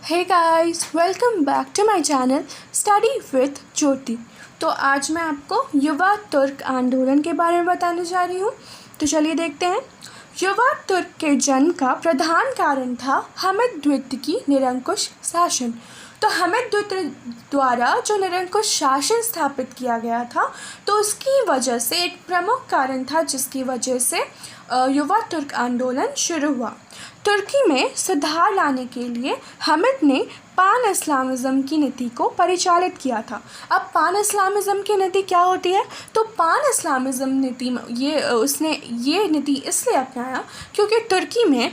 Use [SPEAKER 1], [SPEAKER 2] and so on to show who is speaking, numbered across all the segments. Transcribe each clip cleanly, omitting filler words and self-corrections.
[SPEAKER 1] Hey guys, welcome back to my channel study with Jyoti. तो आज मैं आपको युवा तुर्क आंदोलन के बारे में बताने जा रही हूँ। तो चलिए देखते हैं। युवा तुर्क के जन्म का प्रधान कारण था हमिद द्वितीय की निरंकुश शासन। तो हमिद द्वितीय द्वारा जो निरंकुश शासन स्थापित किया गया था, तो उसकी वजह से एक प्रमुख कारण था जिसकी वजह से युवा तुर्क आंदोलन शुरू हुआ। तुर्की में सुधार लाने के लिए हमिद ने पान इस्लामिज़म की नीति को परिचालित किया था। अब पान इस्लामिज़म की नीति क्या होती है? तो पान इस्लामिज़म नीति में उसने ये नीति इसलिए अपनाया क्योंकि तुर्की में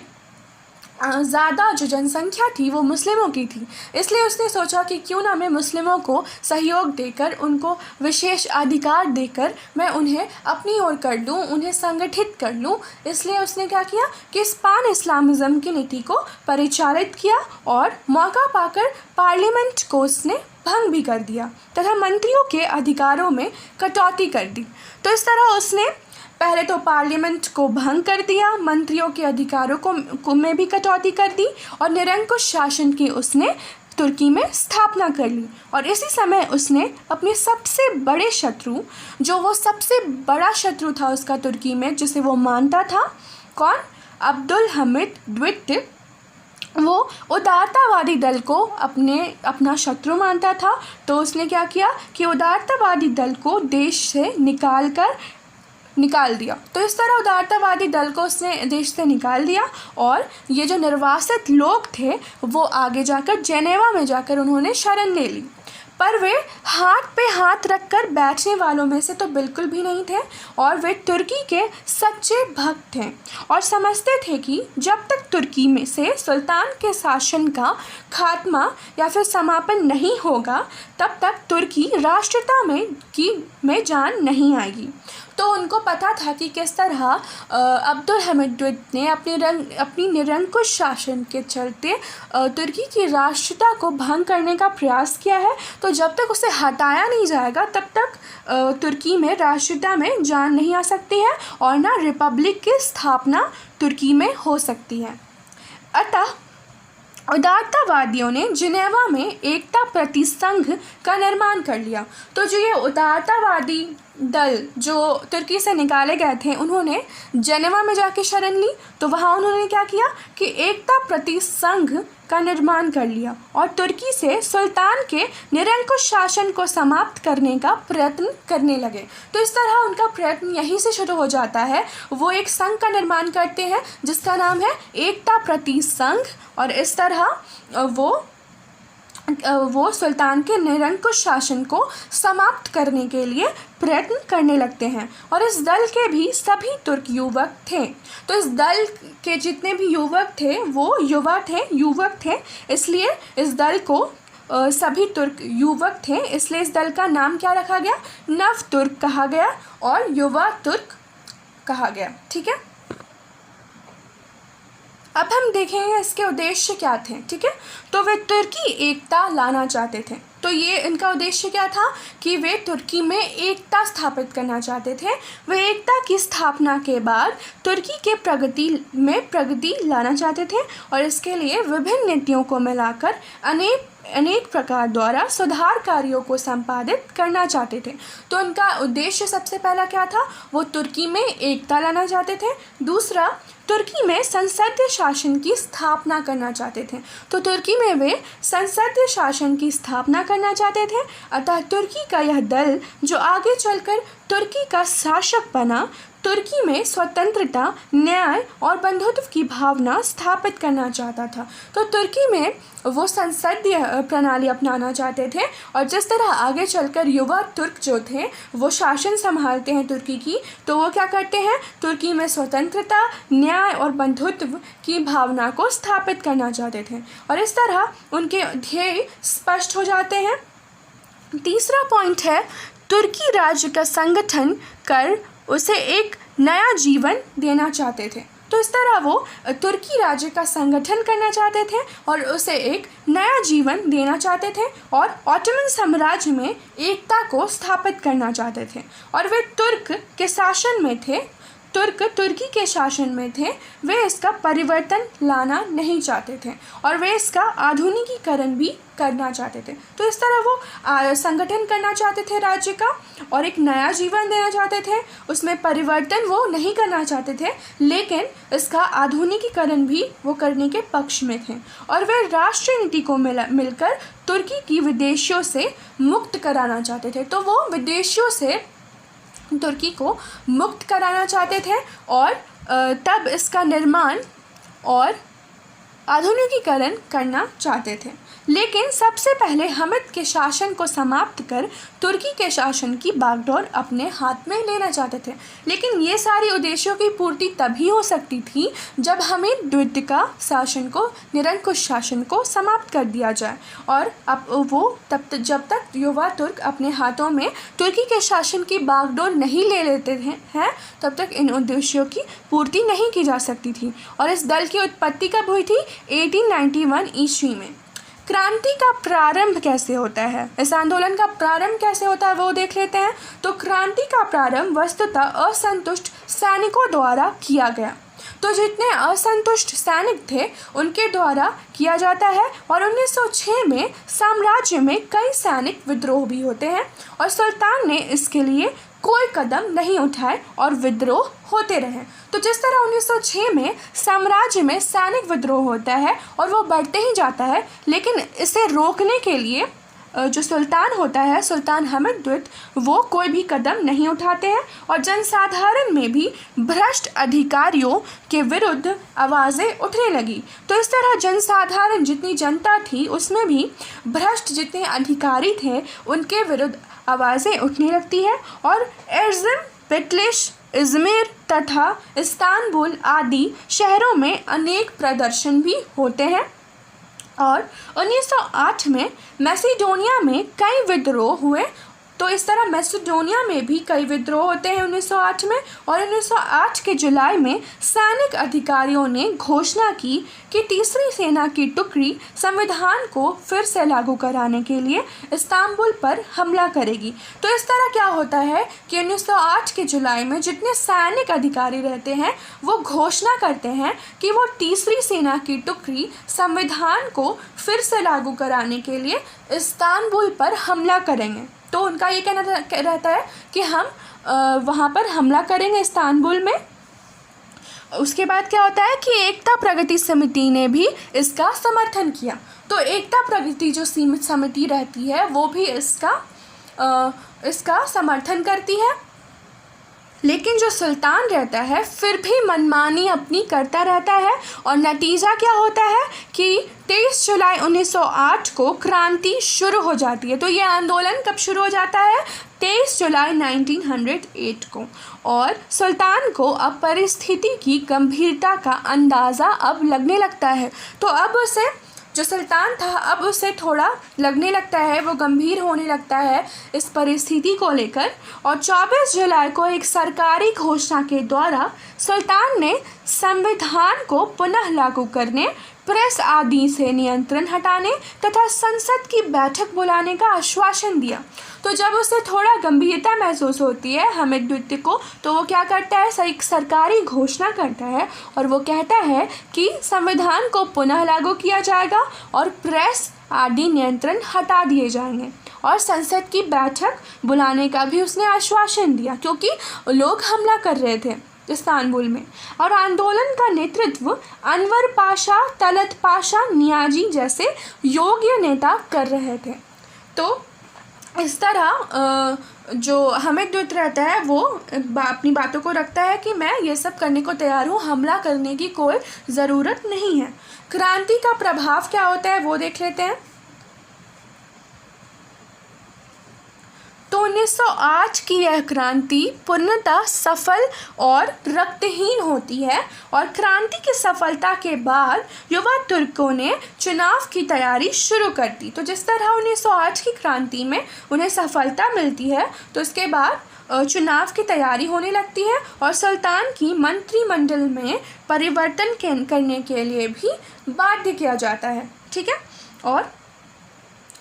[SPEAKER 1] ज़्यादा जो जनसंख्या थी वो मुस्लिमों की थी। इसलिए उसने सोचा कि क्यों ना मैं मुस्लिमों को सहयोग देकर, उनको विशेष अधिकार देकर मैं उन्हें अपनी ओर कर लूँ, उन्हें संगठित कर लूँ। इसलिए उसने क्या किया कि इस पान इस्लामिज़म की नीति को परिचालित किया और मौका पाकर पार्लियामेंट को उसने भंग भी कर दिया तथा मंत्रियों के अधिकारों में कटौती कर दी। तो इस तरह उसने पहले तो पार्लियामेंट को भंग कर दिया, मंत्रियों के अधिकारों को में भी कटौती कर दी और निरंकुश शासन की उसने तुर्की में स्थापना कर ली। और इसी समय उसने अपने सबसे बड़े शत्रु, जो वो सबसे बड़ा शत्रु था उसका तुर्की में, जिसे वो मानता था, कौन? अब्दुल हमिद द्वितीय, वो उदारतावादी दल को अपना शत्रु मानता था। तो उसने क्या किया कि उदारतावादी दल को देश से निकाल दिया। तो इस तरह उदारतावादी दल को उसने देश से निकाल दिया और ये जो निर्वासित लोग थे वो आगे जाकर जेनेवा में जाकर उन्होंने शरण ले ली। पर वे हाथ पे हाथ रखकर बैठने वालों में से तो बिल्कुल भी नहीं थे और वे तुर्की के सच्चे भक्त थे और समझते थे कि जब तक तुर्की में से सुल्तान के शासन का खात्मा या फिर समापन नहीं होगा तब तक तुर्की राष्ट्रता में जान नहीं आएगी। तो उनको पता था कि किस तरह अब्दुल हमिद द्वितीय ने अपनी निरंकुश शासन के चलते तुर्की की राष्ट्रता को भंग करने का प्रयास किया है। तो जब तक उसे हटाया नहीं जाएगा तब तक तुर्की में राष्ट्रता में जान नहीं आ सकती है और ना रिपब्लिक की स्थापना तुर्की में हो सकती है। अतः उदारतावादियों ने जिनेवा में एकता प्रतिसंघ का निर्माण कर लिया। तो जो ये उदारतावादी दल जो तुर्की से निकाले गए थे, उन्होंने जिनेवा में जाके शरण ली। तो वहाँ उन्होंने क्या किया कि एकता प्रतिसंघ का निर्माण कर लिया और तुर्की से सुल्तान के निरंकुश शासन को समाप्त करने का प्रयत्न करने लगे। तो इस तरह उनका प्रयत्न यहीं से शुरू हो जाता है। वो एक संघ का निर्माण करते हैं जिसका नाम है एकता प्रतिसंघ और इस तरह वो सुल्तान के निरंकुश शासन को समाप्त करने के लिए प्रयत्न करने लगते हैं। और इस दल के भी सभी तुर्क युवक थे। तो इस दल के जितने भी युवक थे वो युवक थे, इसलिए इस दल को सभी तुर्क युवक थे, इसलिए इस दल का नाम क्या रखा गया? नव तुर्क कहा गया और युवा तुर्क कहा गया। ठीक है, अब हम देखेंगे इसके उद्देश्य क्या थे। ठीक है, तो वे तुर्की एकता लाना चाहते थे। तो ये इनका उद्देश्य क्या था कि वे तुर्की में एकता स्थापित करना चाहते थे। वे एकता की स्थापना के बाद तुर्की के प्रगति लाना चाहते थे और इसके लिए विभिन्न नीतियों को मिलाकर अनेक प्रकार द्वारा सुधार कार्यों को संपादित करना चाहते थे। तो उनका उद्देश्य सबसे पहला क्या था? वो तुर्की में एकता लाना चाहते थे। दूसरा, तुर्की में संसदीय शासन की स्थापना करना चाहते थे। तो तुर्की में वे संसदीय शासन की स्थापना करना चाहते थे। अतः तुर्की का यह दल जो आगे चलकर तुर्की का शासक बना, तुर्की में स्वतंत्रता, न्याय और बंधुत्व की भावना स्थापित करना चाहता था। तो तुर्की में वो संसदीय प्रणाली अपनाना चाहते थे और जिस तरह आगे चलकर युवा तुर्क जो थे वो शासन संभालते हैं तुर्की की, तो वो क्या करते हैं? तुर्की में स्वतंत्रता, न्याय और बंधुत्व की भावना को स्थापित करना चाहते थे और इस तरह उनके ध्येय स्पष्ट हो जाते हैं। तीसरा पॉइंट है, तुर्की राज्य का संगठन कर उसे एक नया जीवन देना चाहते थे। तो इस तरह वो तुर्की राज्य का संगठन करना चाहते थे और उसे एक नया जीवन देना चाहते थे और ऑटोमन साम्राज्य में एकता को स्थापित करना चाहते थे। और वे तुर्क के शासन में थे तुर्क तुर्की के शासन में थे वे इसका परिवर्तन लाना नहीं चाहते थे और वे इसका आधुनिकीकरण भी करना चाहते थे। तो इस तरह वो संगठन करना चाहते थे राज्य का और एक नया जीवन देना चाहते थे, उसमें परिवर्तन वो नहीं करना चाहते थे, लेकिन इसका आधुनिकीकरण भी वो करने के पक्ष में थे। और वे राष्ट्रीय नीति को मिलकर तुर्की की विदेशियों से मुक्त कराना चाहते थे। तो वो विदेशियों से तुर्की को मुक्त कराना चाहते थे और तब इसका निर्माण और आधुनिकीकरण करना चाहते थे। लेकिन सबसे पहले हमिद के शासन को समाप्त कर तुर्की के शासन की बागडोर अपने हाथ में लेना चाहते थे। लेकिन ये सारी उद्देश्यों की पूर्ति तभी हो सकती थी जब हमिद द्वितीय का शासन को, निरंकुश शासन को समाप्त कर दिया जाए। और अब वो जब तक युवा तुर्क अपने हाथों में तुर्की के शासन की बागडोर नहीं ले लेते हैं तब तक इन उद्देश्यों की पूर्ति नहीं की जा सकती थी। और इस दल की उत्पत्ति कब हुई थी? 1891 ईस्वी में। क्रांति का प्रारंभ कैसे होता है, इस आंदोलन का प्रारंभ कैसे होता है वो देख लेते हैं। तो क्रांति का प्रारंभ वस्तुतः असंतुष्ट सैनिकों द्वारा किया गया। तो जितने असंतुष्ट सैनिक थे उनके द्वारा किया जाता है और 1906 में साम्राज्य में कई सैनिक विद्रोह भी होते हैं और सुल्तान ने इसके लिए कोई कदम नहीं उठाए और विद्रोह होते रहे। तो जिस तरह 1906 में साम्राज्य में सैनिक विद्रोह होता है और वो बढ़ते ही जाता है, लेकिन इसे रोकने के लिए जो सुल्तान होता है, सुल्तान हमिद द्वितीय, वो कोई भी कदम नहीं उठाते हैं और जनसाधारण में भी भ्रष्ट अधिकारियों के विरुद्ध आवाज़ें उठने लगी। तो इस तरह जनसाधारण, जितनी जनता थी उसमें भी भ्रष्ट जितने अधिकारी थे उनके विरुद्ध आवाज़ें उठने लगती है और एर्ज़िम, बिटलिश, इज़मिर तथा इस्तांबुल आदि शहरों में अनेक प्रदर्शन भी होते हैं। और 1908 में मैसेडोनिया में कई विद्रोह हुए। तो इस तरह मैसेडोनिया में भी कई विद्रोह होते हैं 1908 में। और 1908 के जुलाई में सैनिक अधिकारियों ने घोषणा की कि तीसरी सेना की टुकड़ी संविधान को फिर से लागू कराने के लिए इस्तांबुल पर हमला करेगी। तो इस तरह क्या होता है कि 1908 के जुलाई में जितने सैनिक अधिकारी रहते हैं वो घोषणा करते हैं कि वो तीसरी सेना की टुकड़ी संविधान को फिर से लागू कराने के लिए इस्तांबुल पर हमला करेंगे। तो उनका ये कहना रहता है कि हम वहाँ पर हमला करेंगे इस्तांबुल में। उसके बाद क्या होता है कि एकता प्रगति समिति ने भी इसका समर्थन किया। तो एकता प्रगति जो सीमित समिति रहती है वो भी इसका समर्थन करती है। लेकिन जो सुल्तान रहता है फिर भी मनमानी अपनी करता रहता है और नतीजा क्या होता है कि 23 जुलाई 1908 को क्रांति शुरू हो जाती है। तो ये आंदोलन कब शुरू हो जाता है? 23 जुलाई 1908 को। और सुल्तान को अब परिस्थिति की गंभीरता का अंदाज़ा अब लगने लगता है। तो अब उसे, जो सुल्तान था, अब उसे थोड़ा लगने लगता है, वो गंभीर होने लगता है इस परिस्थिति को लेकर। और 24 जुलाई को एक सरकारी घोषणा के द्वारा सुल्तान ने संविधान को पुनः लागू करने, प्रेस आदि से नियंत्रण हटाने तथा संसद की बैठक बुलाने का आश्वासन दिया। तो जब उसे थोड़ा गंभीरता महसूस होती है हमिद द्वितीय को, तो वो क्या करता है, एक सरकारी घोषणा करता है और वो कहता है कि संविधान को पुनः लागू किया जाएगा और प्रेस आदि नियंत्रण हटा दिए जाएंगे और संसद की बैठक बुलाने का भी उसने आश्वासन दिया, क्योंकि लोग हमला कर रहे थे इस्तांबुल में। और आंदोलन का नेतृत्व अनवर पाशा, तलत पाशा, नियाजी जैसे योग्य नेता कर रहे थे। तो इस तरह जो हमिद द्वितीय रहता है वो अपनी बातों को रखता है कि मैं ये सब करने को तैयार हूँ, हमला करने की कोई ज़रूरत नहीं है। क्रांति का प्रभाव क्या होता है वो देख लेते हैं। तो 1908 की यह क्रांति पूर्णतः सफल और रक्तहीन होती है और क्रांति की सफलता के बाद युवा तुर्कों ने चुनाव की तैयारी शुरू कर दी। तो जिस तरह 1908 की क्रांति में उन्हें सफलता मिलती है तो इसके बाद चुनाव की तैयारी होने लगती है और सुल्तान की मंत्रिमंडल में परिवर्तन करने के लिए भी बाध्य किया जाता है। ठीक है। और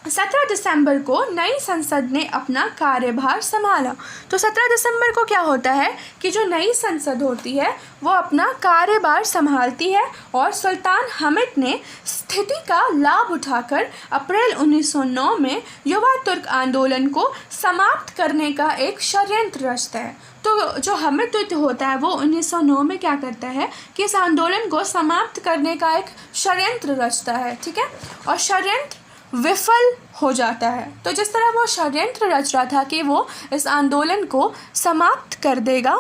[SPEAKER 1] 17 दिसंबर को नई संसद ने अपना कार्यभार संभाला। तो 17 दिसंबर को क्या होता है कि जो नई संसद होती है वो अपना कार्यभार संभालती है और सुल्तान हमिद ने स्थिति का लाभ उठाकर अप्रैल 1909 में युवा तुर्क आंदोलन को समाप्त करने का एक षड्यंत्र रचता है। तो जो हमिद होता है वो 1909 में क्या करता है कि इस आंदोलन को समाप्त करने का एक षड्यंत्र रचता है, ठीक है, और षड्यंत्र विफल हो जाता है। तो जिस तरह वो षड्यंत्र रच रहा था कि वो इस आंदोलन को समाप्त कर देगा,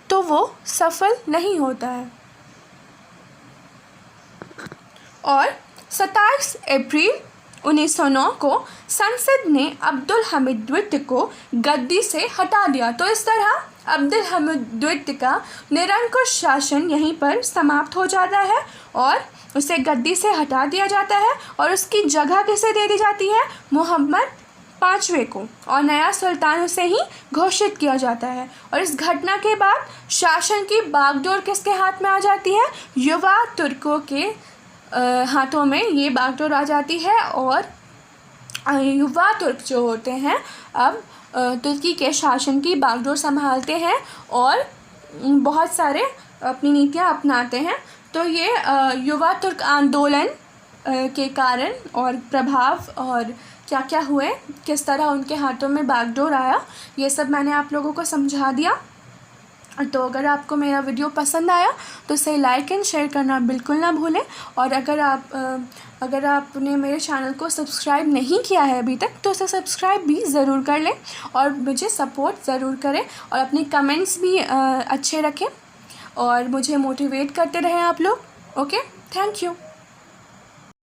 [SPEAKER 1] तो वो सफल नहीं होता है। और 27 अप्रैल 1909 को संसद ने अब्दुल हमीद द्वितीय को गद्दी से हटा दिया। तो इस तरह अब्दुल हमीद द्वितीय का निरंकुश शासन यहीं पर समाप्त हो जाता है और उसे गद्दी से हटा दिया जाता है और उसकी जगह किसे दे दी जाती है, मोहम्मद पाँचवें को, और नया सुल्तान उसे ही घोषित किया जाता है। और इस घटना के बाद शासन की बागडोर किसके हाथ में आ जाती है, युवा तुर्कों के हाथों में ये बागडोर आ जाती है और युवा तुर्क जो होते हैं अब तुर्की के शासन की बागडोर संभालते हैं और बहुत सारे अपनी नीतियाँ अपनाते हैं। तो ये युवा तुर्क आंदोलन के कारण और प्रभाव और क्या क्या हुए, किस तरह उनके हाथों में बागडोर आया, ये सब मैंने आप लोगों को समझा दिया। तो अगर आपको मेरा वीडियो पसंद आया तो इसे लाइक एंड शेयर करना बिल्कुल ना भूलें। और अगर आपने मेरे चैनल को सब्सक्राइब नहीं किया है अभी तक तो उसे सब्सक्राइब भी ज़रूर कर लें और मुझे सपोर्ट ज़रूर करें और अपने कमेंट्स भी अच्छे रखें और मुझे मोटिवेट करते रहें आप लोग। Okay, thank you.